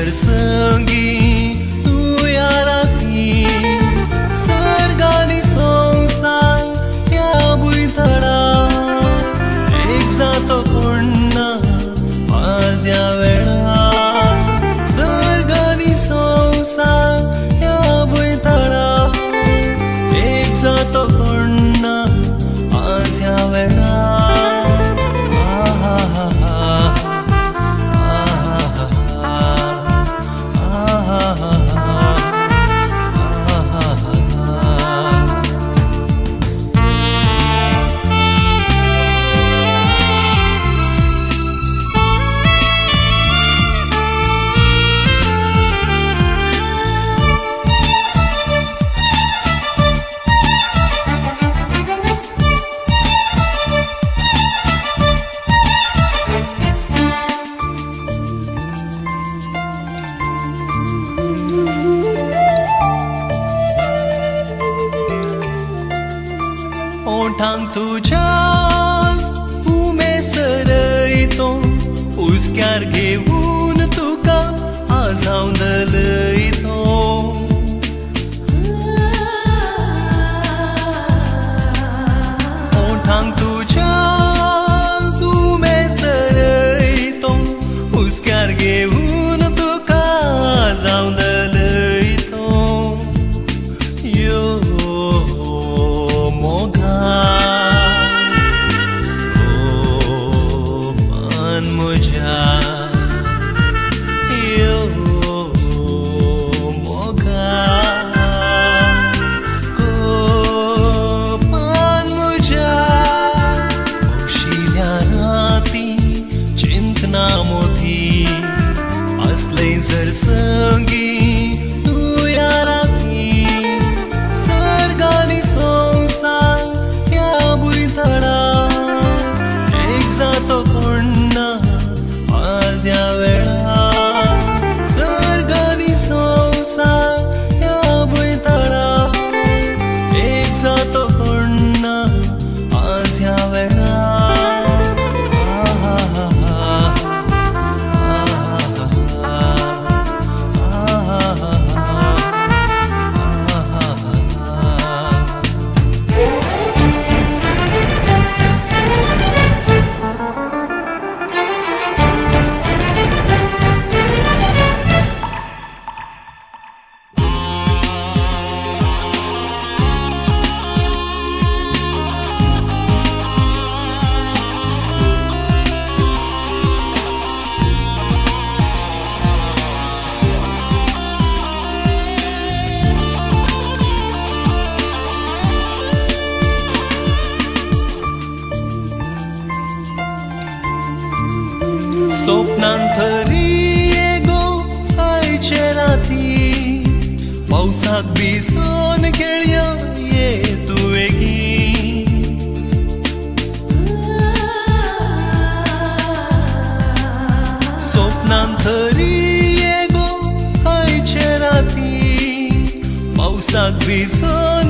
सरसंगी तू या राती सर्गानी संसार या भुंयतडा एक जातो कोण्णा आज या वेळार सर्गानी संसार या भुंयतडा एक जातो कोण्णा आज या वेळार ओठांक तुझ्याच उमेसरयतो उस्क्यार घेऊन तुका आजावंदलयतो ओठांक तुझ्याच उमेसरयतो उस्क्यार घेऊन तुका आजावंदलयतो यो सरसंगी तू या राती सर्गानी संसार या भुंयतडा एक जातो कोण्णा आज या वेळार सर्गानी संसार या भुंयतडा एक जातो कोण्णा आज या वेळार स्वप्नांत तरी येगो आयचे राती पावसाक भिजून खेळया ये तुवेगी स्वप्नांत तरी येगो आयचे राती पावसाक भिजून